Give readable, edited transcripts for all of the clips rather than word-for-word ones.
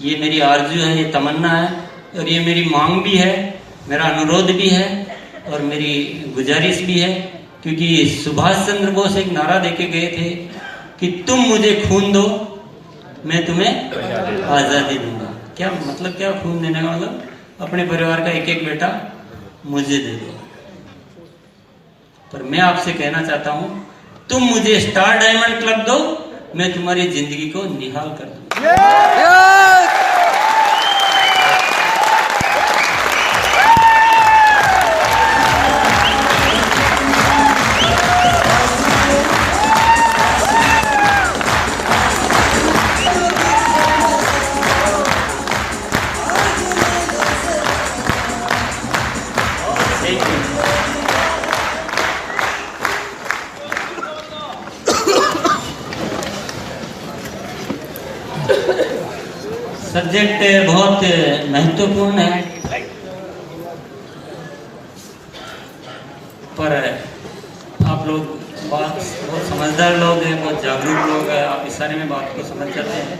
ये मेरी आरजू है, ये तमन्ना है, और ये मेरी मांग भी है, मेरा अनुरोध भी है और मेरी गुजारिश भी है। क्योंकि सुभाष चंद्र बोस एक नारा देके गए थे कि तुम मुझे खून दो, मैं तुम्हें आज़ादी दूंगा। क्या मतलब, क्या खून देने का मतलब? अपने परिवार का एक एक बेटा मुझे दे दो। पर मैं आपसे कहना चाहता हूं, तुम मुझे स्टार डायमंड क्लब दो, मैं तुम्हारी जिंदगी को निहाल कर दूंगा। सब्जेक्ट बहुत महत्वपूर्ण है, पर आप लोग बहुत समझदार लोग हैं, बहुत जागरूक लोग हैं, आप इशारे में बात को समझ जाते हैं।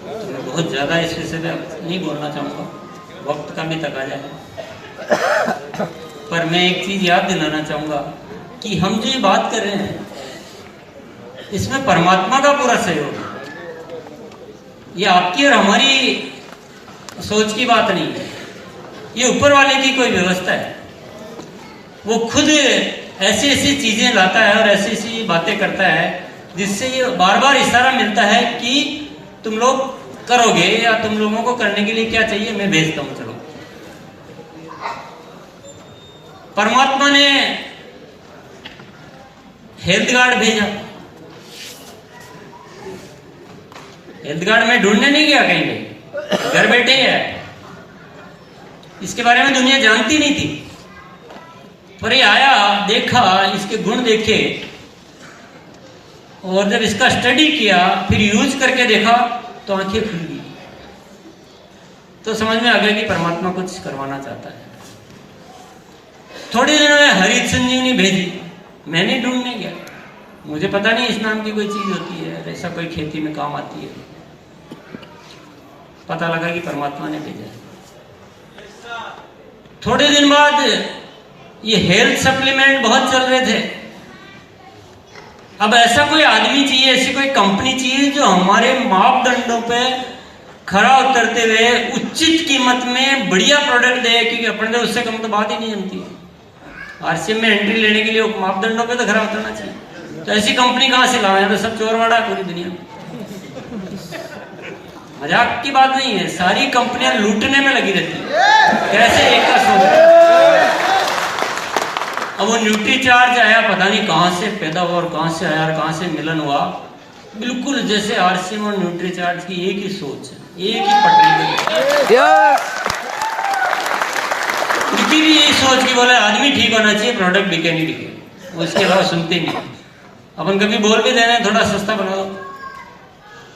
तो मैं बहुत ज़्यादा इस विषय पे नहीं बोलना चाहूँगा, वक्त का भी तकाजा है। पर मैं एक चीज़ याद दिलाना चाहूँगा कि हम जो ये बात कर रहे हैं, इसमें परमात्मा का पूरा सहयोग है। ये आपकी और हमारी सोच की बात नहीं है, ये ऊपर वाले की कोई व्यवस्था है। वो खुद ऐसी ऐसी चीजें लाता है और ऐसी ऐसी बातें करता है जिससे ये बार बार इशारा मिलता है कि तुम लोग करोगे, या तुम लोगों को करने के लिए क्या चाहिए मैं भेजता हूं, चलो। परमात्मा ने हेल्थ गार्ड भेजा। हेल्थ गार्ड में ढूंढने नहीं गया कहीं पे, घर बैठे है। इसके बारे में दुनिया जानती नहीं थी, पर ये आया, देखा, इसके गुण देखे, और जब इसका स्टडी किया, फिर यूज करके देखा, तो आंखें खुल गई। तो समझ में आ गया कि परमात्मा कुछ करवाना चाहता है। थोड़े दिनों में हरित संजीवनी भेजी। मैं नहीं ढूंढने गया, मुझे पता नहीं इस नाम की कोई चीज होती है, ऐसा कोई खेती में काम आती है। पता लगा कि परमात्मा ने भेजा। थोड़े दिन बाद ये हेल्थ सप्लीमेंट बहुत चल रहे थे। अब ऐसा कोई आदमी चाहिए, ऐसी कोई कंपनी चाहिए जो हमारे मापदंडों पे खरा उतरते हुए उचित कीमत में बढ़िया प्रोडक्ट दे, क्योंकि अपने तो उससे कम तो बात ही नहीं जमती। आरसीएम में एंट्री लेने के लिए मापदंडों पे तो खरा उतरना चाहिए। तो ऐसी कंपनी कहां से लाए? तो सब चोरवाड़ा है पूरी दुनिया में। मजाक की बात नहीं है, सारी कंपनियां लूटने में लगी रहती है। कैसे? एक का सोच। अब वो न्यूट्री चार्ज आया, पता नहीं कहां से पैदा हुआ और कहां से आया और कहां से मिलन हुआ। बिल्कुल जैसे आरसीएम और न्यूट्री चार्ज की एक ही सोच है, एक ही पटरी है। किसी भी यही सोच की बोले आदमी ठीक होना चाहिए, प्रोडक्ट बिके नहीं बिके, उसके अलावा सुनते नहीं। अपन कभी बोल भी दे रहे हैं थोड़ा सस्ता बना दो,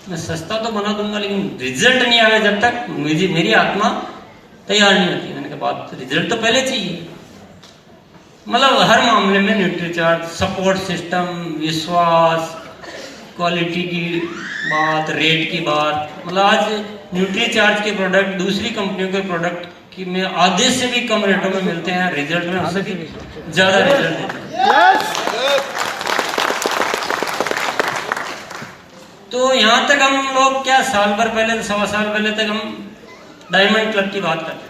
मैं सस्ता तो बना दूंगा, लेकिन रिजल्ट नहीं आवे जब तक मेरी आत्मा तैयार नहीं होती। मैंने कहा बात रिजल्ट तो पहले चाहिए। मतलब हर मामले में न्यूट्रीचार्ज, सपोर्ट सिस्टम, विश्वास, क्वालिटी की बात, रेट की बात, मतलब आज न्यूट्रीचार्ज के प्रोडक्ट दूसरी कंपनियों के प्रोडक्ट की में आधे से भी कम रेटों में मिलते हैं, रिजल्ट में उससे भी ज्यादा रिजल्ट देते हैं। तो यहां तक हम लोग क्या, साल भर पहले, सवा साल पहले तक हम डायमंड क्लब की बात करते।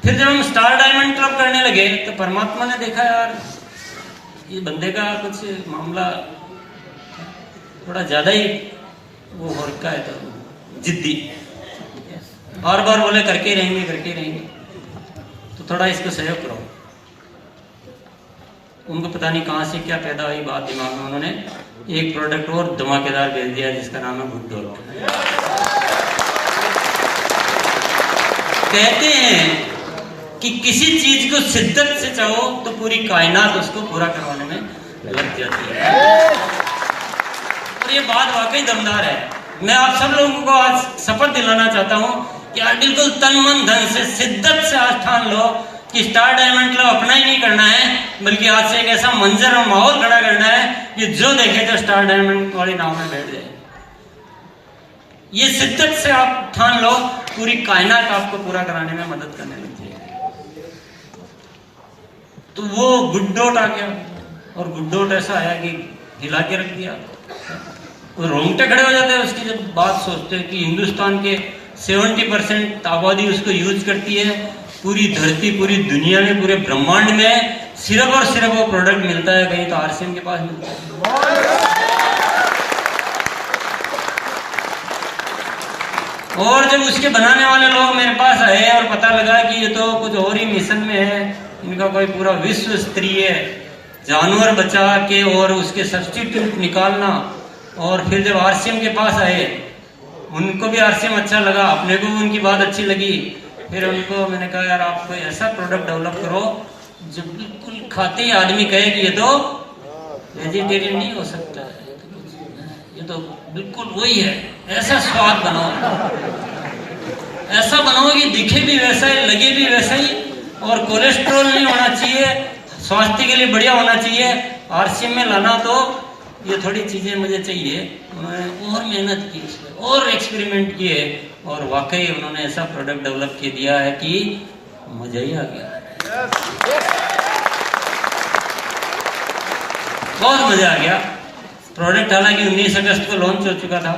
फिर जब हम स्टार डायमंड क्लब करने लगे तो परमात्मा ने देखा यार ये बंदे का कुछ मामला थोड़ा ज्यादा ही वो हो रखा है, तो जिद्दी, बार बार बोले करके रहेंगे करके रहेंगे, तो थोड़ा इसको सहयोग करो। उनको पता नहीं कहां से क्या पैदा हुई बात दिमाग में, उन्होंने एक प्रोडक्ट और धमाकेदार भेज दिया जिसका नाम है गुड डॉट। कहते हैं कि किसी चीज को शिद्दत से चाहो तो पूरी कायनात उसको पूरा करवाने में लग जाती है। और ये बात वाकई दमदार है। मैं आप सब लोगों को आज शपथ दिलाना चाहता हूं कि आज बिल्कुल तन मन धन से शिद्दत से आज ठान लो कि स्टार डायमंड क्लब अपना ही नहीं करना है, बल्कि आज से एक ऐसा मंजर और माहौल खड़ा करना है कि जो देखे तो स्टार डायमंड वाले नाव में बैठ जाए। ये शिद्दत से आप ठान लो, पूरी कायनात आपको पूरा कराने में मदद करने लगती है। तो वो गुड्डोट आ गया, और गुड्डोट ऐसा आया कि हिला के रख दिया। वो रोंगटे खड़े हो जाते हैं उसकी जब बात सोचते हैं कि हिंदुस्तान के 70% आबादी उसको यूज करती है, पूरी धरती, पूरी दुनिया में, पूरे ब्रह्मांड में सिर्फ और सिर्फ वो प्रोडक्ट मिलता है कहीं तो आरसीएम के पास मिलता है। और जब उसके बनाने वाले लोग मेरे पास आए और पता लगा कि ये तो कुछ और ही मिशन में है, इनका कोई पूरा विश्व स्तरीय जानवर बचा के और उसके सब्स्टिट्यूट निकालना, और फिर जब आरसीएम के पास आए, उनको भी आरसीएम अच्छा लगा, अपने को भी उनकी बात अच्छी लगी। फिर उनको मैंने कहा यार आप कोई ऐसा प्रोडक्ट डेवलप करो जो बिल्कुल खाते ही आदमी कहे कि ये तो वेजिटेरियन नहीं हो सकता है, ये तो बिल्कुल वही है, ऐसा स्वाद बनाओ, ऐसा बनाओ कि दिखे भी वैसा ही, लगे भी वैसा ही, और कोलेस्ट्रॉल नहीं होना चाहिए, स्वास्थ्य के लिए बढ़िया होना चाहिए। आरसीएम में लाना तो ये थोड़ी चीजें मुझे चाहिए। उन्होंने और मेहनत की, और एक्सपेरिमेंट किए, और वाकई उन्होंने ऐसा प्रोडक्ट डेवलप कर दिया है कि मजा ही आ गया। बहुत मजा आ गया। प्रोडक्ट हालांकि 19 अगस्त को लॉन्च हो चुका था,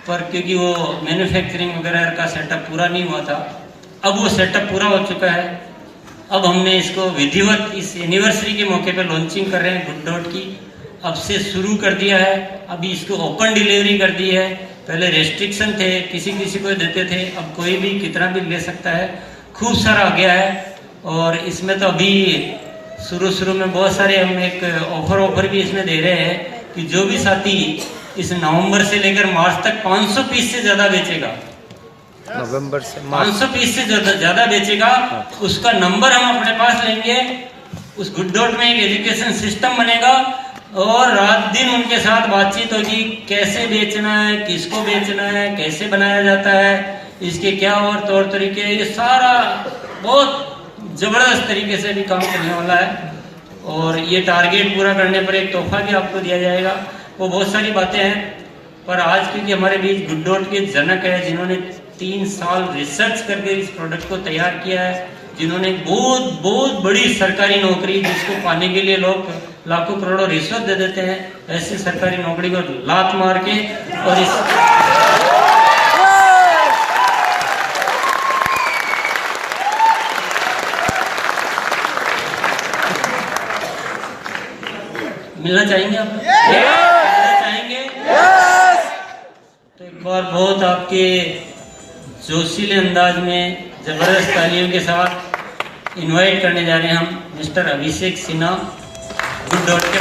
पर क्योंकि वो मैन्युफैक्चरिंग वगैरह का सेटअप पूरा नहीं हुआ था, अब वो सेटअप पूरा हो चुका है। अब हमने इसको विधिवत इस एनिवर्सरी के मौके पे लॉन्चिंग कर रहे हैं गुड्डोट की। अब से शुरू कर दिया है, अभी इसको ओपन डिलीवरी कर दी है। पहले रेस्ट्रिक्शन थे, किसी किसी को देते थे, अब कोई भी कितना भी ले सकता है, खूब सारा आ गया है। और इसमें तो अभी शुरू में बहुत सारे हम एक ऑफर भी इसमें दे रहे हैं कि जो भी साथी इस नवंबर से लेकर मार्च तक 500 पीस से ज्यादा बेचेगा, नवंबर से 500 पीस से ज्यादा बेचेगा, उसका नंबर हम अपने पास लेंगे। उस गुड्डोट में एक एजुकेशन सिस्टम बनेगा, और रात दिन उनके साथ बातचीत होगी, कैसे बेचना है, किसको बेचना है, कैसे बनाया जाता है, इसके क्या और तौर तरीके, ये सारा बहुत जबरदस्त तरीके से भी काम करने वाला है। और ये टारगेट पूरा करने पर एक तोहफा भी आपको दिया जाएगा। वो बहुत सारी बातें हैं, पर आज क्योंकि हमारे बीच गुड्डोट के जनक है, जिन्होंने 3 साल रिसर्च करके इस प्रोडक्ट को तैयार किया है, जिन्होंने बहुत बड़ी सरकारी नौकरी, जिसको पाने के लिए लोग लाखों करोड़ों रिश्वत दे देते हैं, ऐसी सरकारी नौकरी को लात मार के और इस मिलना चाहेंगे आप? मिलना चाहेंगे? तो एक बार बहुत आपके जोशीले अंदाज में जबरदस्त तालियों के साथ इनवाइट करने जा रहे हैं हम मिस्टर अभिषेक सिन्हा, गुड्डोट के